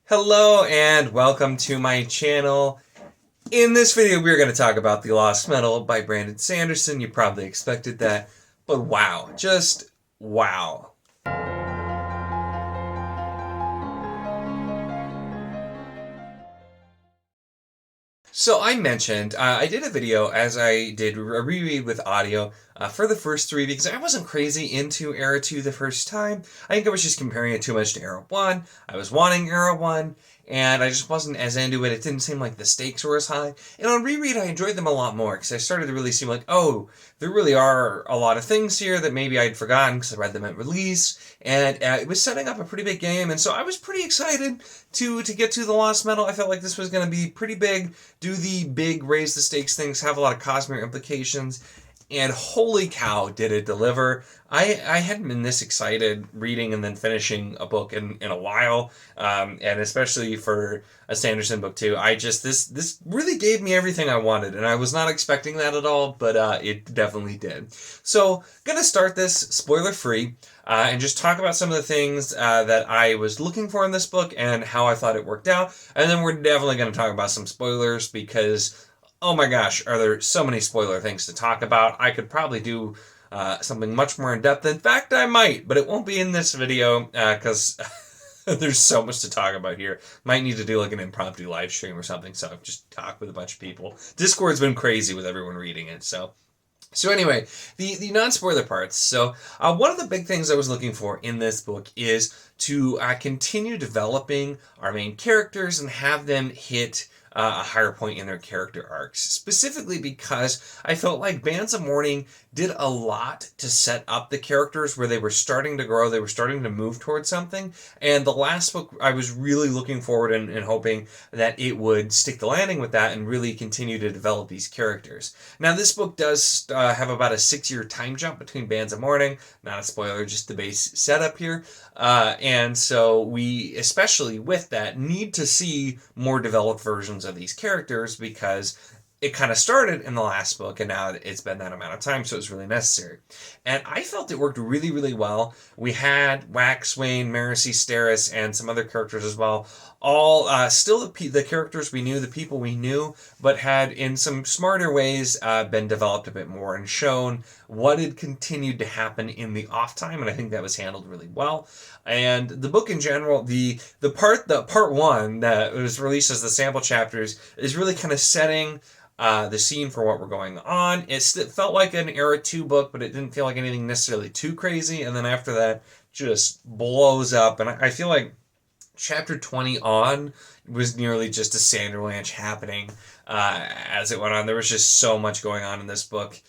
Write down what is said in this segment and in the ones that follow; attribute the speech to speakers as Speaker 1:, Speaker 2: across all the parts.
Speaker 1: Hello and welcome to my channel. In this video we're going to talk about The Lost Metal by Brandon Sanderson. You probably expected that, but wow, just wow. So I mentioned, I did a video as I did a reread with audio for the first three because I wasn't crazy into Era 2 the first time. I think I was just comparing it too much to Era 1. I was wanting Era 1, and I just wasn't as into it. It didn't seem like the stakes were as high. And on reread, I enjoyed them a lot more because I started to really seem like, oh, there really are a lot of things here that maybe I'd forgotten because I read them at release. And it was setting up a pretty big game, and so I was pretty excited to get to The Lost Metal. I felt like this was going to be pretty big, do the big raise the stakes things, have a lot of Cosmere implications, and holy cow, did it deliver. I hadn't been this excited reading and then finishing a book in a while, and especially for a Sanderson book too. This really gave me everything I wanted, and I was not expecting that at all, but it definitely did. So, gonna start this spoiler-free, and just talk about some of the things that I was looking for in this book and how I thought it worked out, and then we're definitely gonna talk about some spoilers because oh my gosh, are there so many spoiler things to talk about. I could probably do something much more in-depth. In fact, I might, but it won't be in this video because there's so much to talk about here. Might need to do like an impromptu live stream or something, so I've just talked with a bunch of people. Discord's been crazy with everyone reading it, so anyway, the non-spoiler parts. So one of the big things I was looking for in this book is to continue developing our main characters and have them hit a higher point in their character arcs. Specifically because I felt like Bands of Mourning did a lot to set up the characters where they were starting to grow, they were starting to move towards something. And the last book, I was really looking forward and hoping that it would stick the landing with that and really continue to develop these characters. Now, this book does have about a 6-year time jump between Bands of Mourning. Not a spoiler, just the base setup here. And so we, especially with that, need to see more developed versions of these characters because it kind of started in the last book and now it's been that amount of time, so it's really necessary. And I felt it worked really, really well. We had Waxwayne, Marcy, Steris, and some other characters as well. All still the characters we knew, the people we knew, but had in some smarter ways been developed a bit more and shown what had continued to happen in the off time, and I think that was handled really well. And the book in general, the part one that was released as the sample chapters is really kind of setting the scene for what we're going on. It felt like an Era 2 book, but it didn't feel like anything necessarily too crazy. And then after that, just blows up. And I feel like chapter 20 on was nearly just a Sanderlanche happening as it went on. There was just so much going on in this book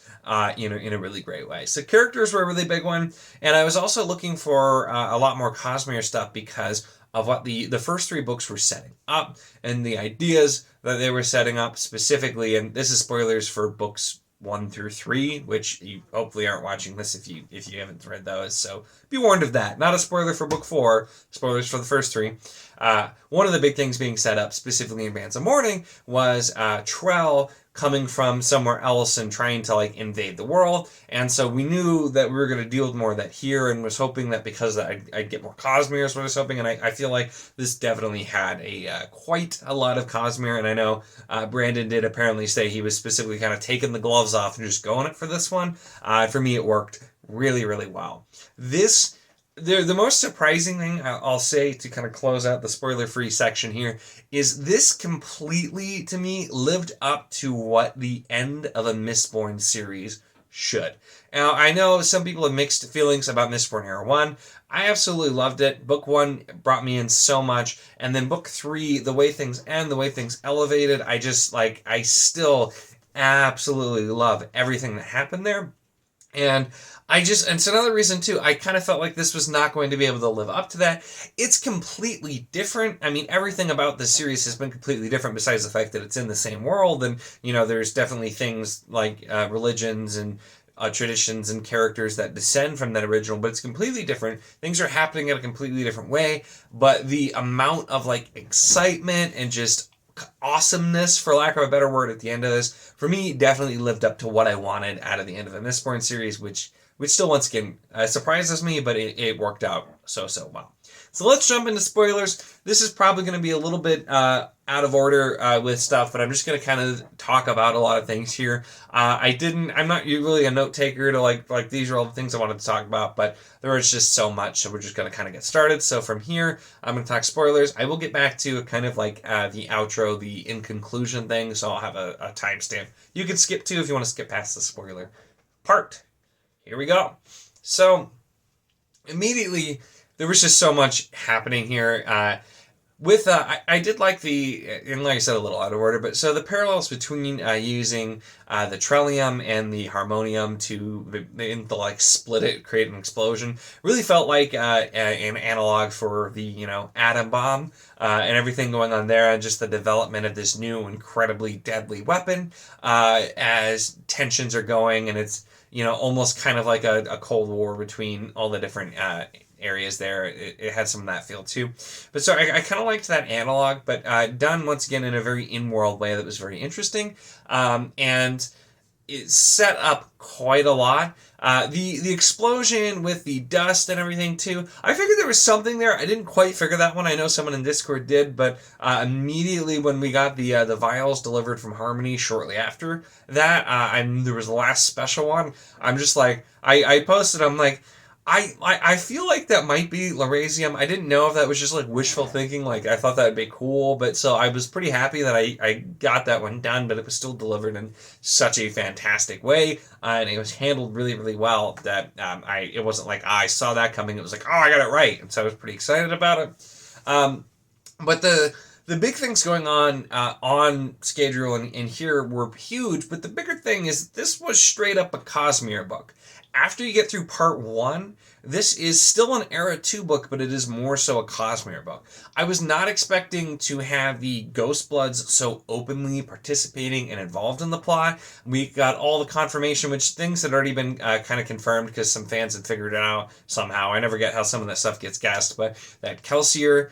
Speaker 1: in a really great way. So characters were a really big one. And I was also looking for a lot more Cosmere stuff because of what the first 3 books were setting up and the ideas that they were setting up specifically. And this is spoilers for books 1 through 3, which you hopefully aren't watching this if you haven't read those. So be warned of that. Not a spoiler for book 4, spoilers for the first 3. One of the big things being set up specifically in Bands of Mourning was Trell coming from somewhere else and trying to like invade the world. And so we knew that we were going to deal with more of that here and was hoping that because I'd get more Cosmere is what I was hoping. And I feel like this definitely had quite a lot of Cosmere. And I know Brandon did apparently say he was specifically kind of taking the gloves off and just going it for this one. For me, it worked really, really well. The most surprising thing I'll say to kind of close out the spoiler-free section here is this completely, to me, lived up to what the end of a Mistborn series should. Now, I know some people have mixed feelings about Mistborn Era 1. I absolutely loved it. Book 1 brought me in so much. And then Book 3, the way things end, the way things elevated, I still absolutely love everything that happened there. And it's another reason too, I kind of felt like this was not going to be able to live up to that. It's completely different. I mean, everything about this series has been completely different besides the fact that it's in the same world. And, there's definitely things like religions and traditions and characters that descend from that original, but it's completely different. Things are happening in a completely different way. But the amount of like excitement and just awesomeness, for lack of a better word, at the end of this, for me, definitely lived up to what I wanted out of the end of a Mistborn series, which still, once again, surprises me, but it worked out so well. So let's jump into spoilers. This is probably going to be a little bit out of order with stuff, but I'm just going to kind of talk about a lot of things here. I'm not really a note taker to like these are all the things I wanted to talk about, but there was just so much, so we're just going to kind of get started. So from here, I'm going to talk spoilers. I will get back to kind of like the outro, the in conclusion thing, so I'll have a timestamp. You can skip to if you want to skip past the spoiler part. Here we go. So immediately, there was just so much happening here. I did like and like I said, a little out of order, but so the parallels between using the Trellium and the Harmonium to like split it, create an explosion, really felt like an analog for the atom bomb and everything going on there, and just the development of this new incredibly deadly weapon as tensions are going, and it's almost kind of like a Cold War between all the different areas there. It had some of that feel too. But so I kind of liked that analog, but done once again in a very in-world way that was very interesting. And it set up quite a lot. The explosion with the dust and everything too, I figured there was something there. I didn't quite figure that one. I know someone in Discord did, but immediately when we got the vials delivered from Harmony shortly after that, there was the last special one. I'm just like, I posted, I'm like, I feel like that might be Lerasium. I didn't know if that was just like wishful thinking. Like I thought that'd be cool, but so I was pretty happy that I got that one done. But it was still delivered in such a fantastic way, and it was handled really, really well. That it wasn't like I saw that coming. It was like, oh, I got it right, and so I was pretty excited about it. But the big things going on Scadrial and here were huge. But the bigger thing is this was straight up a Cosmere book. After you get through part 1, this is still an Era 2 book, but it is more so a Cosmere book. I was not expecting to have the Ghostbloods so openly participating and involved in the plot. We got all the confirmation, which things had already been kind of confirmed because some fans had figured it out somehow. I never get how some of that stuff gets guessed, but that Kelsier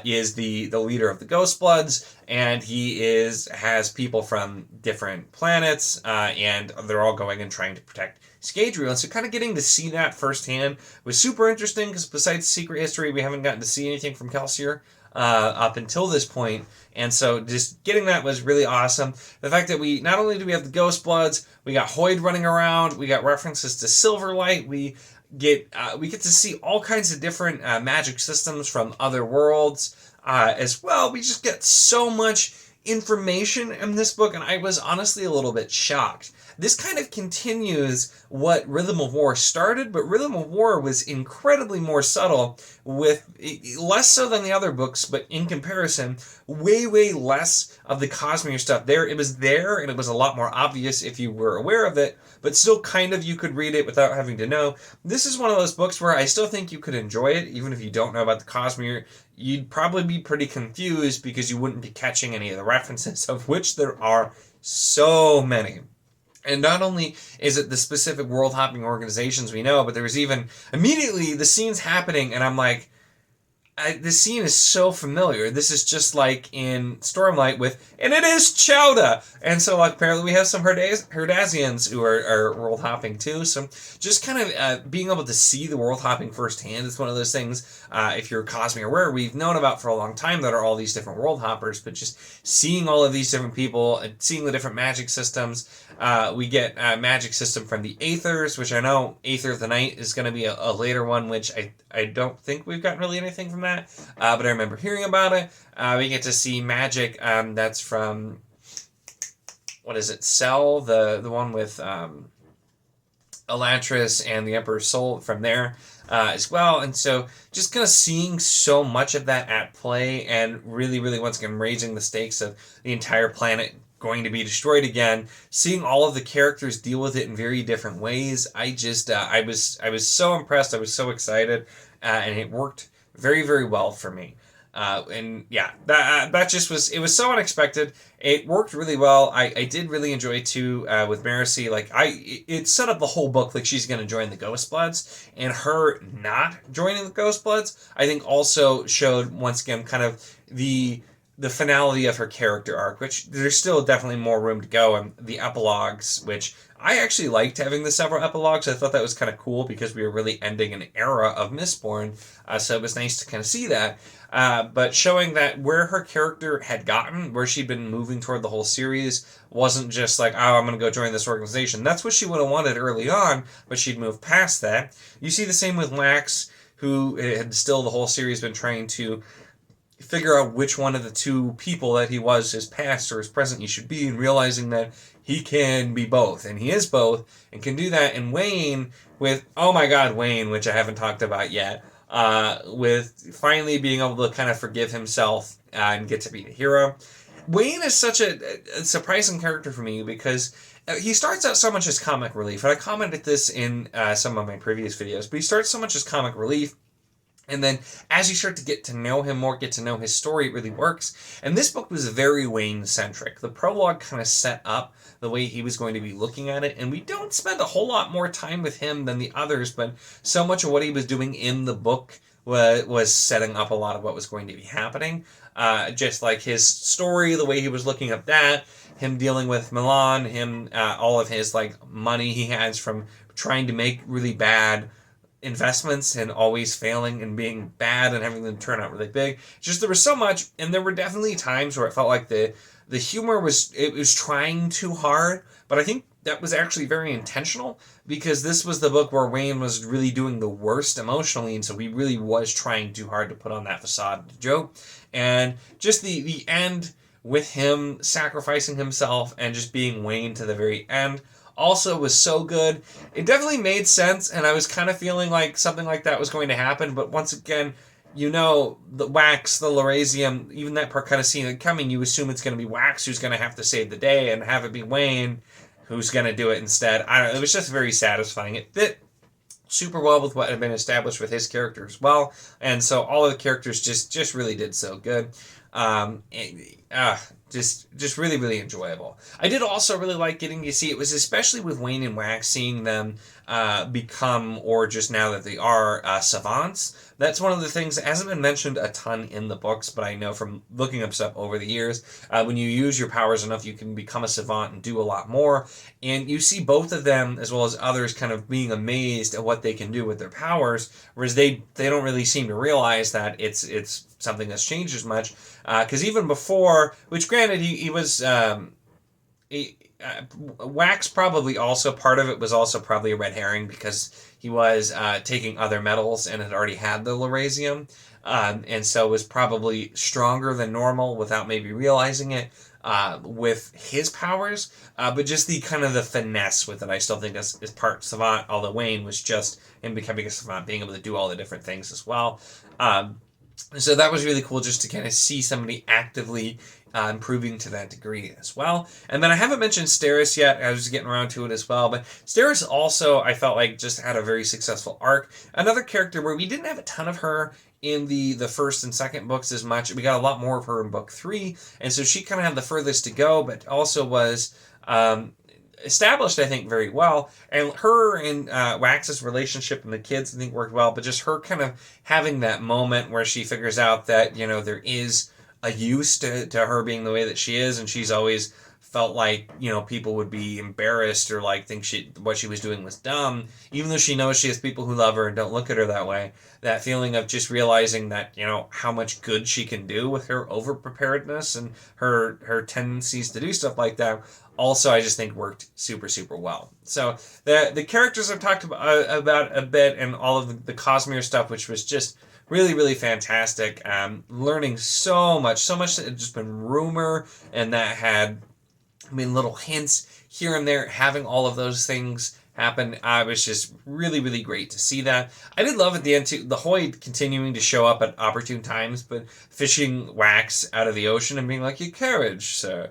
Speaker 1: is the leader of the Ghostbloods, and he has people from different planets, and they're all going and trying to protect Scadrial. And so kind of getting to see that firsthand was super interesting, because besides Secret History, we haven't gotten to see anything from Kelsier up until this point. And so just getting that was really awesome. The fact that we not only do we have the Ghostbloods, we got Hoyd running around, we got references to Silverlight, we get to see all kinds of different magic systems from other worlds as well. We just get so much information in this book, and I was honestly a little bit shocked. This kind of continues what Rhythm of War started, but Rhythm of War was incredibly more subtle, with less so than the other books, but in comparison, way, way less of the Cosmere stuff there. It was there, and it was a lot more obvious if you were aware of it, but still kind of you could read it without having to know. This is one of those books where I still think you could enjoy it, even if you don't know about the Cosmere. You'd probably be pretty confused because you wouldn't be catching any of the references, of which there are so many. And not only is it the specific world-hopping organizations we know, but there was even immediately the scenes happening, and I'm like, this scene is so familiar. This is just like in Stormlight and it is Chowda! And so like apparently we have some Herdazians who are world hopping too. So just kind of being able to see the world hopping firsthand is one of those things, if you're Cosmere aware, we've known about for a long time that are all these different world hoppers, but just seeing all of these different people and seeing the different magic systems. We get a magic system from the Aethers, which I know Aether of the Night is going to be a later one, which I don't think we've gotten really anything from that, but I remember hearing about it. We get to see magic that's from, what is it, Cell, the one with Elantris and the Emperor's Soul from there as well. And so just kind of seeing so much of that at play, and really, really once again raising the stakes of the entire planet going to be destroyed again, seeing all of the characters deal with it in very different ways. I just I was so impressed. I was so excited, and it worked very, very well for me. And yeah, that just was, it was so unexpected. It worked really well. I did really enjoy too, with Marcy. Like it set up the whole book like she's going to join the Ghostbloods, and her not joining the Ghostbloods, I think also showed once again kind of the the finality of her character arc, which there's still definitely more room to go, and the epilogues, which I actually liked having the several epilogues. I thought that was kind of cool because we were really ending an era of Mistborn, so it was nice to kind of see that. But showing that where her character had gotten, where she'd been moving toward the whole series, wasn't just like, oh, I'm going to go join this organization. That's what she would have wanted early on, but she'd moved past that. You see the same with Wax, who had still the whole series been trying to figure out which one of the two people that he was, his past or his present, he should be, and realizing that he can be both, and he is both, and can do that. And Wayne, with, oh my god, Wayne, which I haven't talked about yet, with finally being able to kind of forgive himself and get to be a hero. Wayne is such a surprising character for me because he starts out so much as comic relief, and I commented this in some of my previous videos, but he starts so much as comic relief. And then as you start to get to know him more, get to know his story, it really works. And this book was very Wayne-centric. The prologue kind of set up the way he was going to be looking at it, and we don't spend a whole lot more time with him than the others, but so much of what he was doing in the book was setting up a lot of what was going to be happening. Just like his story, the way he was looking at that, him dealing with Milan, him all of his like money he has from trying to make really bad investments and always failing and being bad and having them turn out really big. Just there was so much, and there were definitely times where it felt like the humor was trying too hard, but I think that was actually very intentional because this was the book where Wayne was really doing the worst emotionally, and so he really was trying too hard to put on that facade to joke. And just the end with him sacrificing himself and just being Wayne to the very end also was so good. It definitely made sense, and I was kind of feeling like something like that was going to happen, but once again, you know, the Wax, the Lerasium, even that part kind of seeing it coming, you assume it's going to be Wax who's going to have to save the day and have it be Wayne who's going to do it instead. I don't know, it was just very satisfying. It fit super well with what had been established with his character as well, and so all of the characters just really did so good. Just really, really enjoyable. I did also really like getting to see, it was especially with Wayne and Wax, seeing them become, or just now that they are, savants. That's one of the things that hasn't been mentioned a ton in the books, but I know from looking up stuff over the years, when you use your powers enough, you can become a savant and do a lot more. And you see both of them, as well as others, kind of being amazed at what they can do with their powers, whereas they don't really seem to realize that it's something that's changed as much. Because even before, which granted, he was... Wax probably also, part of it was also probably a red herring because he was taking other metals and had already had the Lerasium, and so was probably stronger than normal without maybe realizing it with his powers, but just the kind of the finesse with it, I still think is part savant, although Wayne was just him becoming a savant, being able to do all the different things as well. So that was really cool just to kind of see somebody actively improving to that degree as well. And then I haven't mentioned Steris yet. I was getting around to it as well. But Steris also, I felt like, just had a very successful arc. Another character where we didn't have a ton of her in the first and second books as much. We got a lot more of her in book 3. And so she kind of had the furthest to go, but also was... established, I think, very well. And her and Wax's relationship and the kids, I think, worked well. But just her kind of having that moment where she figures out that, you know, there is a use to her being the way that she is, and she's always felt like, you know, people would be embarrassed or like think what she was doing was dumb, even though she knows she has people who love her and don't look at her that way. That feeling of just realizing that, you know, how much good she can do with her over-preparedness and her tendencies to do stuff like that, also I just think worked super, super well. So the characters I've talked about a bit, and all of the Cosmere stuff, which was just really, really fantastic. Learning so much that had just been rumor, and that had, I mean, little hints here and there, having all of those things happen. It was just really, really great to see that. I did love at the end, too, the Hoid continuing to show up at opportune times, but fishing Wax out of the ocean and being like, your carriage, sir,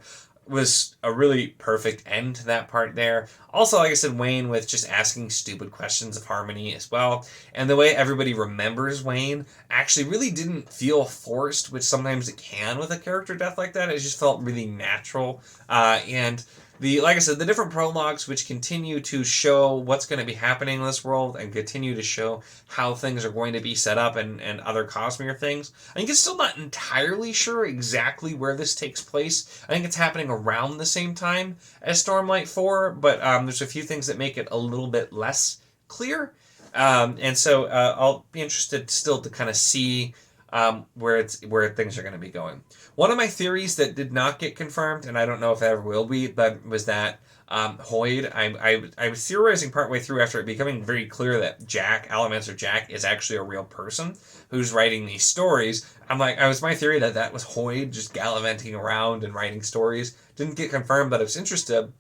Speaker 1: was a really perfect end to that part there. Also, like I said, Wayne with just asking stupid questions of Harmony as well. And the way everybody remembers Wayne actually really didn't feel forced, which sometimes it can with a character death like that. It just felt really natural. And like I said, the different prologues which continue to show what's going to be happening in this world and continue to show how things are going to be set up and other Cosmere things. I think it's still not entirely sure exactly where this takes place. I think it's happening around the same time as Stormlight 4, but there's a few things that make it a little bit less clear. And so I'll be interested still to kind of see where things are going to be going. One of my theories that did not get confirmed, and I don't know if it ever will be, but was that Hoid. I was theorizing partway through after it becoming very clear that Allomancer Jack, is actually a real person who's writing these stories. I was my theory that was Hoid just gallivanting around and writing stories. Didn't get confirmed, but I was interested.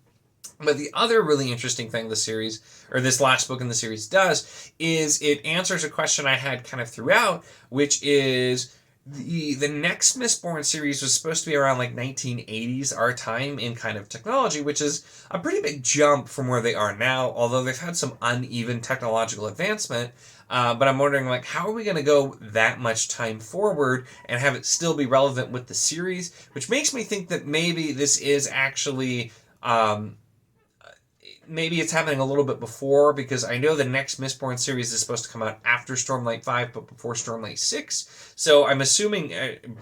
Speaker 1: But the other really interesting thing the series, or this last book in the series, does is it answers a question I had kind of throughout, which is the next Mistborn series was supposed to be around like 1980s our time in kind of technology, which is a pretty big jump from where they are now, although they've had some uneven technological advancement. But I'm wondering, like, how are we going to go that much time forward and have it still be relevant with the series? Which makes me think that maybe this is actually... maybe it's happening a little bit before, because I know the next Mistborn series is supposed to come out after Stormlight 5, but before Stormlight 6. So I'm assuming,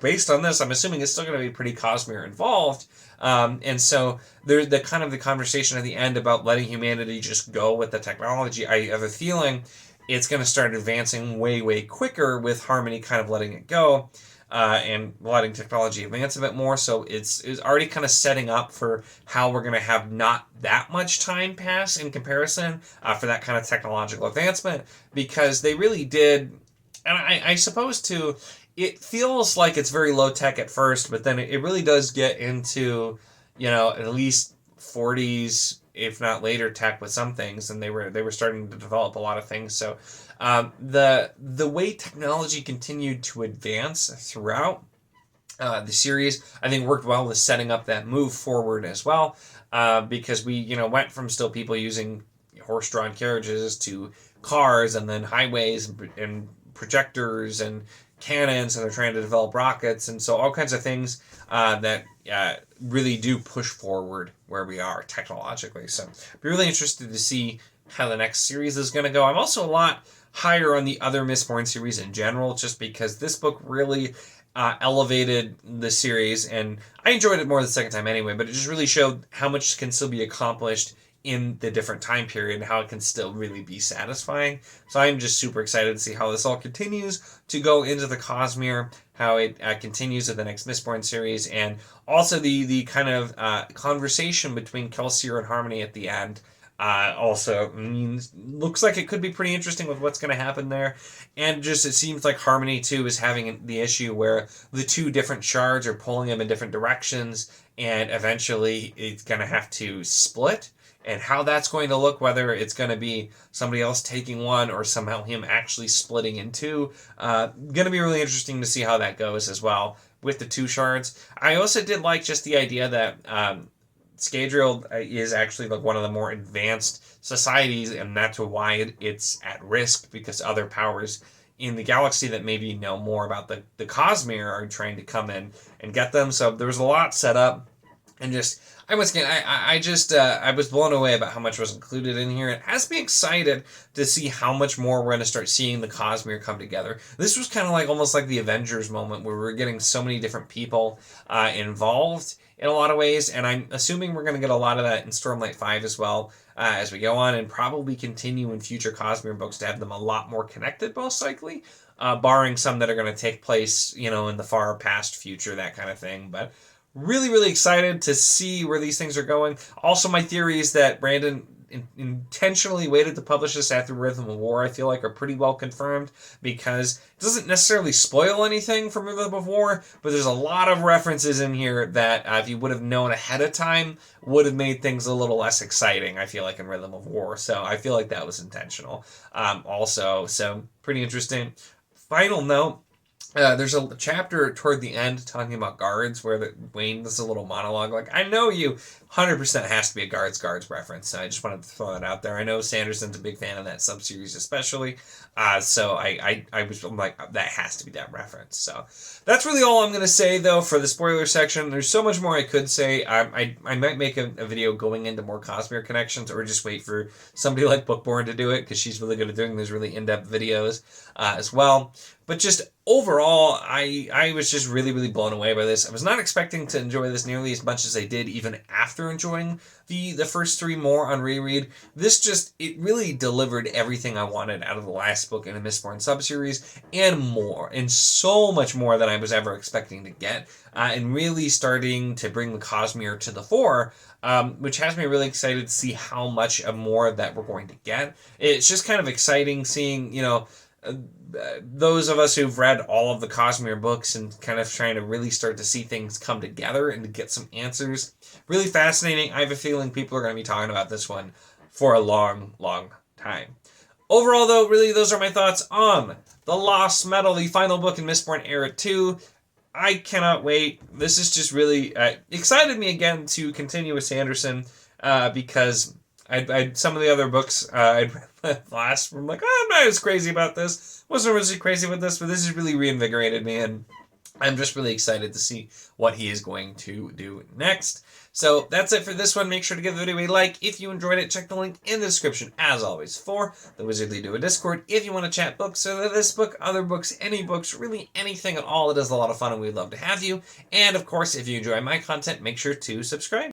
Speaker 1: based on this, I'm assuming it's still going to be pretty Cosmere involved. And so there's the conversation at the end about letting humanity just go with the technology. I have a feeling it's going to start advancing way, way quicker with Harmony kind of letting it go. And letting technology advance a bit more, so it's already kind of setting up for how we're going to have not that much time pass in comparison for that kind of technological advancement, because they really did, and I suppose too, it feels like it's very low tech at first, but then it really does get into, at least 40s, if not later, tech with some things, and they were starting to develop a lot of things. So the way technology continued to advance throughout the series, I think, worked well with setting up that move forward as well, because we went from still people using horse-drawn carriages to cars, and then highways and projectors and cannons, and they're trying to develop rockets, and so all kinds of things that really do push forward where we are technologically. So I'd be really interested to see how the next series is going to go. I'm also a lot higher on the other Mistborn series in general, just because this book really elevated the series, and I enjoyed it more the second time anyway, but it just really showed how much can still be accomplished in the different time period and how it can still really be satisfying. So I'm just super excited to see how this all continues to go into the Cosmere, how it continues with the next Mistborn series, and also the kind of conversation between Kelsier and Harmony at the end. Also looks like it could be pretty interesting with what's going to happen there. And just it seems like Harmony too is having the issue where the two different shards are pulling him in different directions, and eventually it's going to have to split. And how that's going to look, whether it's going to be somebody else taking one or somehow him actually splitting in two, going to be really interesting to see how that goes as well with the two shards. I also did like just the idea that Scadrial is actually like one of the more advanced societies, and that's why it's at risk, because other powers in the galaxy that maybe know more about the Cosmere are trying to come in and get them. So there was a lot set up, and just I was blown away about how much was included in here. It has me excited to see how much more we're going to start seeing the Cosmere come together. This was kind of like almost like the Avengers moment, where we're getting so many different people involved in a lot of ways, and I'm assuming we're going to get a lot of that in Stormlight 5 as well as we go on, and probably continue in future Cosmere books to have them a lot more connected, most likely, barring some that are going to take place, in the far past future, that kind of thing. But really, really excited to see where these things are going. Also, my theory is that Brandon intentionally waited to publish this after Rhythm of War, I feel like, are pretty well confirmed, because it doesn't necessarily spoil anything from Rhythm of War, but there's a lot of references in here that if you would have known ahead of time, would have made things a little less exciting, I feel like, in Rhythm of War. So I feel like that was intentional also. So pretty interesting. Final note, There's a chapter toward the end talking about guards where Wayne does a little monologue like, I know you. 100% has to be a guards reference. So I just wanted to throw that out there. I know Sanderson's a big fan of that subseries especially. So I'm like, that has to be that reference. So that's really all I'm going to say, though, for the spoiler section. There's so much more I could say. I might make a video going into more Cosmere connections, or just wait for somebody like Bookborn to do it, because she's really good at doing those really in-depth videos as well. But just overall, I was just really, really blown away by this. I was not expecting to enjoy this nearly as much as I did, even after enjoying the first three more on reread. This just, it really delivered everything I wanted out of the last book in the Mistborn subseries, and more, and so much more than I was ever expecting to get, and really starting to bring the Cosmere to the fore, which has me really excited to see how much more of that we're going to get. It's just kind of exciting seeing, those of us who've read all of the Cosmere books and kind of trying to really start to see things come together and to get some answers. Really fascinating. I have a feeling people are going to be talking about this one for a long, long time. Overall, though, really, those are my thoughts on The Lost Metal, the final book in Mistborn Era 2. I cannot wait. This is just really excited me again to continue with Sanderson, because some of the other books I'd read last, I'm like, oh, I'm not as crazy about this. Wasn't really crazy with this, but this has really reinvigorated me, and I'm just really excited to see what he is going to do next. So that's it for this one. Make sure to give the video a like if you enjoyed it. Check the link in the description, as always, for the Wizardly Do a Discord if you want to chat books, or this book, other books, any books, really anything at all. It is a lot of fun, and we'd love to have you. And, of course, if you enjoy my content, make sure to subscribe.